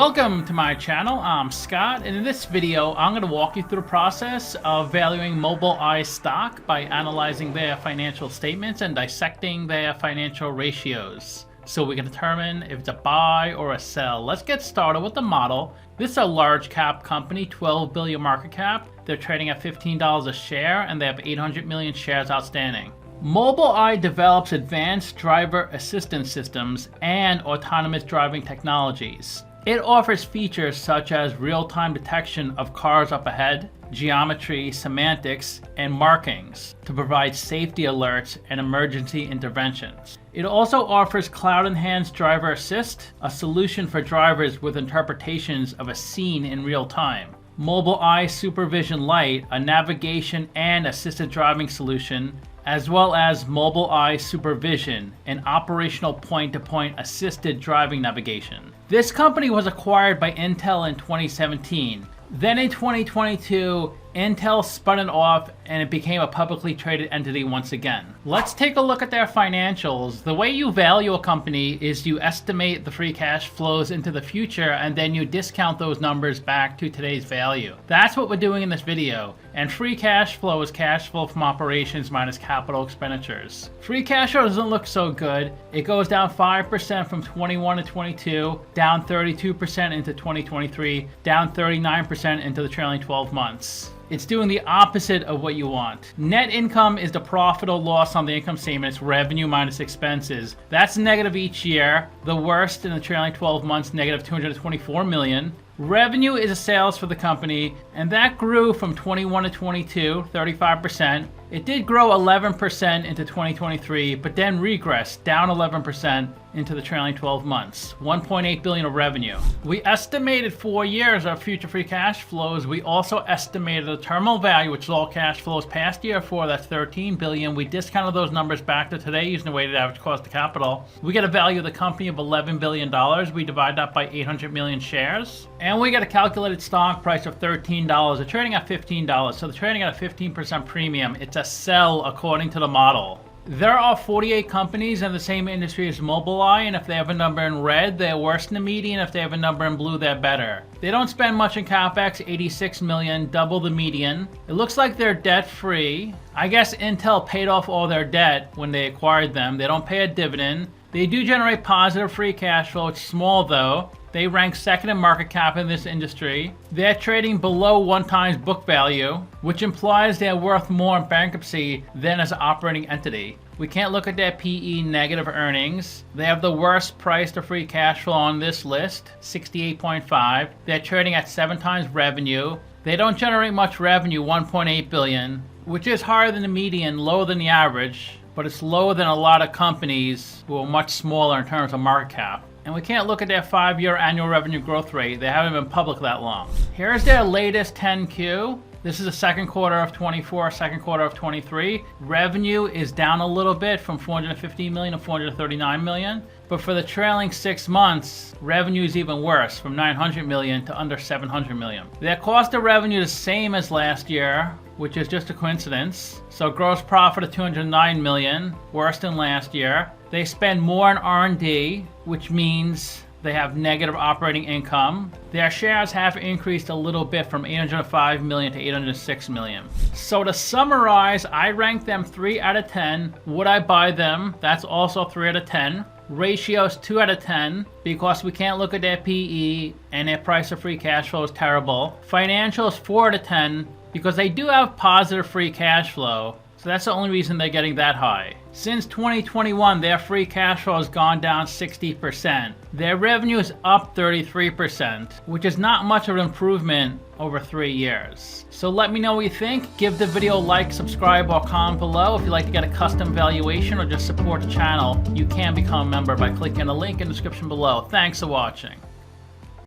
Welcome to my channel. I'm Scott, and in this video I'm going to walk you through the process of valuing Mobileye stock by analyzing their financial statements and dissecting their financial ratios so we can determine if it's a buy or a sell. Let's get started with the model. This is a large cap company, 12 billion market cap. They're trading at $15 a share and they have 800 million shares outstanding. Mobileye develops advanced driver assistance systems and autonomous driving technologies. It offers features such as real-time detection of cars up ahead, geometry, semantics, and markings to provide safety alerts and emergency interventions. It also offers cloud-enhanced driver assist, a solution for drivers with interpretations of a scene in real time. Mobileye Supervision Lite, a navigation and assisted driving solution, as well as Mobileye Supervision, an operational point-to-point assisted driving navigation. This company was acquired by Intel in 2017. Then in 2022, Intel spun it off and it became a publicly traded entity once again. Let's take a look at their financials. The way you value a company is you estimate the free cash flows into the future and then you discount those numbers back to today's value. That's what we're doing in this video. And free cash flow is cash flow from operations minus capital expenditures. Free cash flow doesn't look so good. It goes down 5% from 21 to 22, down 32% into 2023, down 39% into the trailing 12 months. It's doing the opposite of what you want. Net income is the profit or loss on the income statement. It's revenue minus expenses. That's negative each year. The worst in the trailing 12 months, negative 224 million. Revenue is a sales for the company, and that grew from 21 to 22, 35%. It did grow 11% into 2023, but then regressed down 11% into the trailing 12 months. 1.8 billion of revenue. We estimated 4 years of future free cash flows. We also estimated the terminal value, which is all cash flows past year 4, that's 13 billion. We discounted those numbers back to today using the weighted average cost of capital. We get a value of the company of $11 billion. We divide that by 800 million shares. And we get a calculated stock price of $13. They're trading at $15, so they're trading at a 15% premium. It's a sell according to the model. There are 48 companies in the same industry as Mobileye, and if they have a number in red, they're worse than the median. If they have a number in blue, they're better. They don't spend much in CapEx, 86 million, double the median. It looks like they're debt-free. I guess Intel paid off all their debt when they acquired them. They don't pay a dividend. They do generate positive free cash flow. It's small though. They rank second in market cap in this industry. They're trading below 1 times book value, which implies they're worth more in bankruptcy than as an operating entity. We can't look at their PE negative earnings. They have the worst price to free cash flow on this list, 68.5. They're trading at 7 times revenue. They don't generate much revenue, 1.8 billion, which is higher than the median, lower than the average, but it's lower than a lot of companies who are much smaller in terms of market cap. And we can't look at their 5-year annual revenue growth rate. They haven't been public that long. Here's their latest 10Q. This is the second quarter of 24, second quarter of 23. Revenue is down a little bit from 450 million to 439 million. But for the trailing 6 months, revenue is even worse, from 900 million to under 700 million. Their cost of revenue is the same as last year, which is just a coincidence. So gross profit of 209 million, worse than last year. They spend more on R&D, which means they have negative operating income. Their shares have increased a little bit from 805 million to 806 million. So to summarize, I rank them 3 out of 10. Would I buy them? That's also 3 out of 10. Ratios 2 out of 10 because we can't look at their PE and their price of free cash flow is terrible. Financials 4 out of 10 because they do have positive free cash flow. So that's the only reason they're getting that high. Since 2021, their free cash flow has gone down 60%. Their revenue is up 33%, which is not much of an improvement over 3 years. So let me know what you think. Give the video a like, subscribe, or comment below. If you'd like to get a custom valuation or just support the channel, you can become a member by clicking the link in the description below. Thanks for watching.